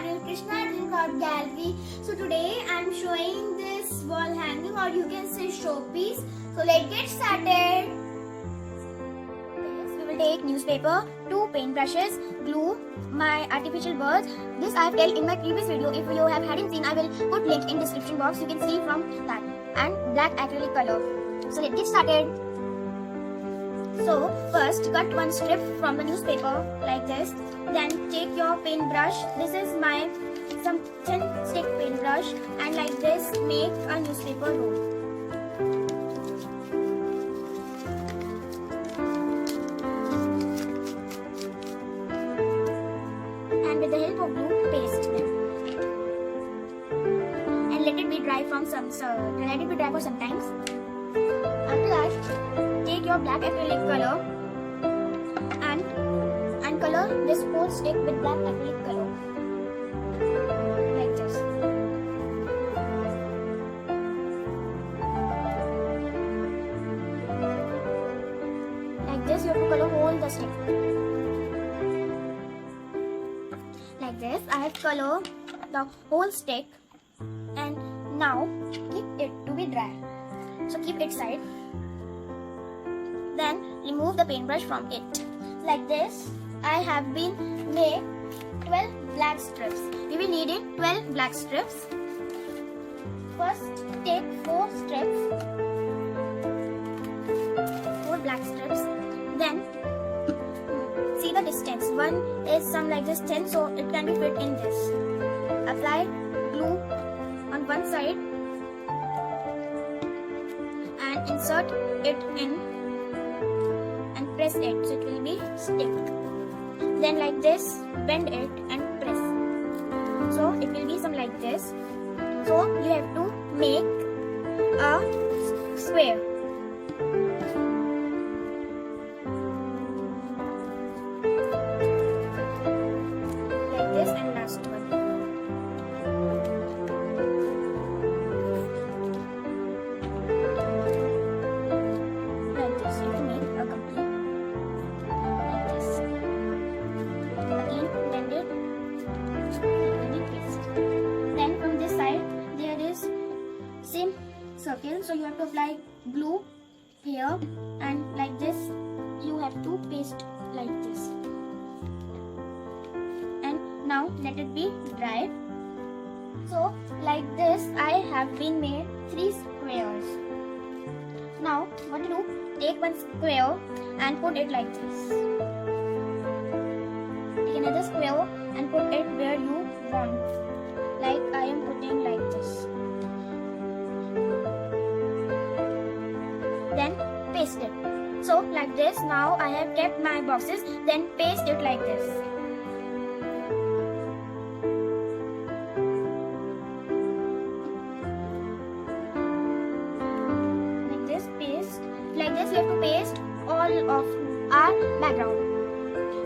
channel Krishna Dream Craft Gallery. So today I am showing this wall hanging, or you can say showpiece. So let's get started. We will take newspaper, 2 paint brushes, glue, my artificial birds. This I have told in my previous video. If you have hadn't seen, I will put link in description box. You can see from that, and black acrylic color. So let's get started. So first cut one strip from the newspaper like this. Then take your paintbrush. This is my some thin stick paintbrush, and like this make a newspaper roll. And with the help of glue, paste them. And let it be dry for some times. After that, take your black acrylic color and color this whole stick with black acrylic color like this. Like this, you have to color whole the stick. Like this, I have colored the whole stick, and now keep it to be dry. So keep it side. Then remove the paintbrush from it. Like this, I have been made 12 black strips. We will need it 12 black strips. First take 4 strips, 4 black strips. Then see the distance. One is some like this thin, so it can be fit in this. Apply glue on one side and insert it in and press it, so it will be stick. Then like this, bend it and press, so it will be some like this. So you have to make a square. Like this, and last one. Like this, you have to make a complete. Like this. Again, bend it. And paste. Then from this side, there is same circle. So you have to apply glue here, and like this, you have to paste like this. And now let it be dry. So like this, I have been made 3 squares. Now what to do? Take one square and put it like this. Take another square and put it where you want. Like I am putting like this. Then paste it. So like this, now I have kept my boxes. Then paste it like this. Like this, paste. Like this, you have to paste all of our background.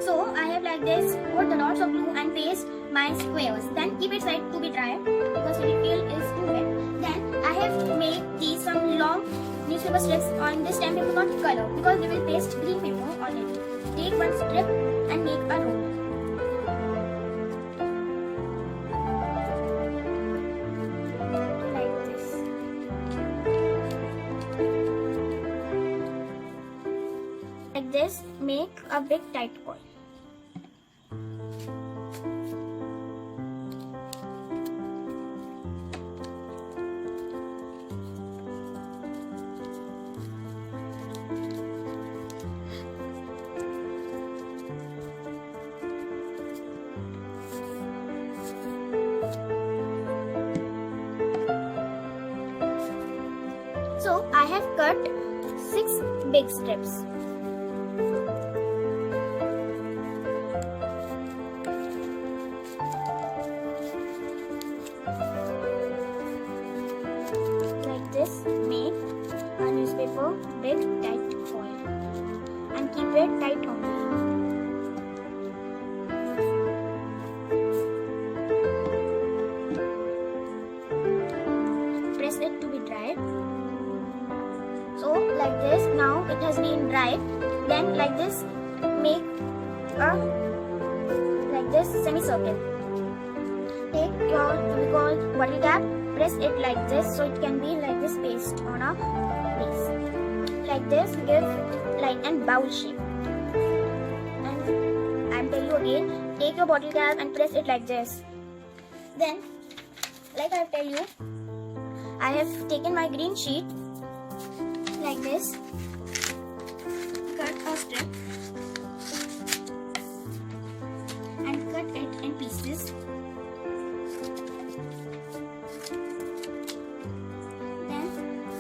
So I have like this put the lots of glue and paste my squares. Then keep it side to be dry because the feel is too wet. Then I have made these some long newspaper strips on this time. We will not color because we will paste green paper on it. Take one strip and make a roll. Like this. Like this, make a big tight coil. So I have cut 6 big strips. Like this, make a newspaper big tight coil and keep it tight only. Press it to be dry. So like this, now it has been dried. Then like this, make a like this semicircle. take your bottle cap, press it like this so it can be like this paste on a base. Like this, give like an bowl shape. And I'll tell you again, take your bottle cap and press it like this. Then, like I tell you, I have taken my green sheet like this, cut a strip and cut it in pieces. Then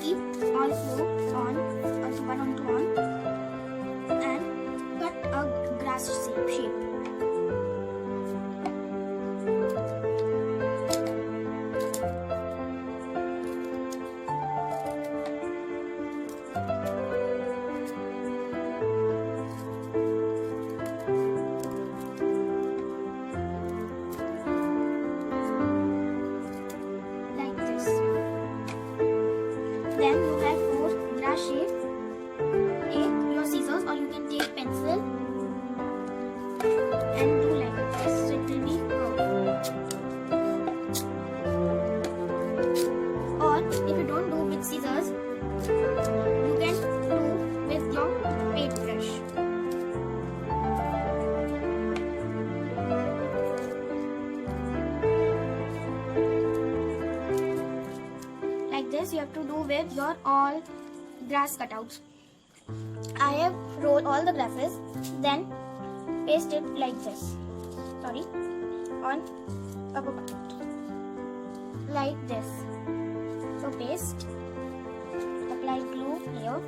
keep all four on, also one on two on, and cut a grass shape. Then you have four grass shape. Take your scissors or you can take pencil and do like this so it will be curved. Or if you don't do with scissors, you can do with your paintbrush. Like this you have to do with your all grass cutouts. I have rolled all the grasses, then paste it like this. On a cutout. Like this. So paste, apply glue here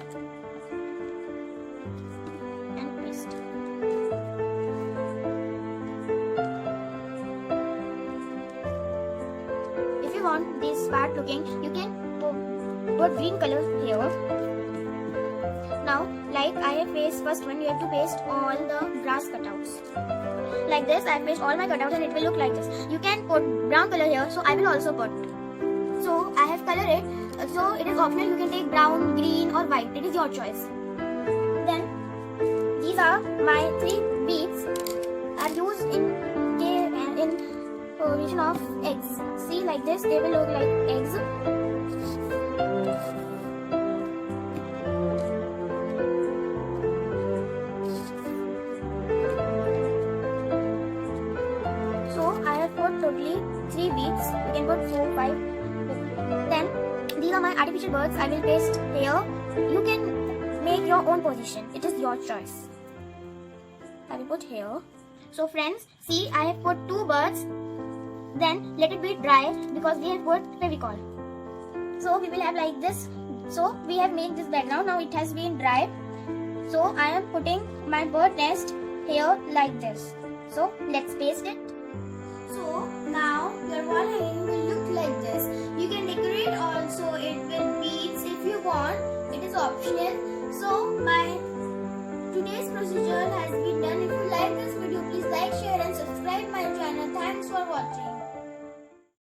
and paste. If you want this part looking, you can put green color here. Now, like I have pasted first one, you have to paste all the grass cutouts. Like this, I have pasted all my cutouts and it will look like this. You can put brown color here, so I will also put. So I have colored it. So it is optional. You can take brown, green, or white. It is your choice. Then these are my 3 beads. Are used in formation of eggs. See, like this, they will look like eggs. So I have put totally 3 beads. You can put 4, 5. Then these are my artificial birds. I will paste here. You can make your own position. It is your choice. I will put here. So friends, see, I have put 2 birds. Then let it be dry because we have put Fevicol. So we will have like this. So we have made this background. Now it has been dry. So I am putting my bird nest here like this. So let's paste it.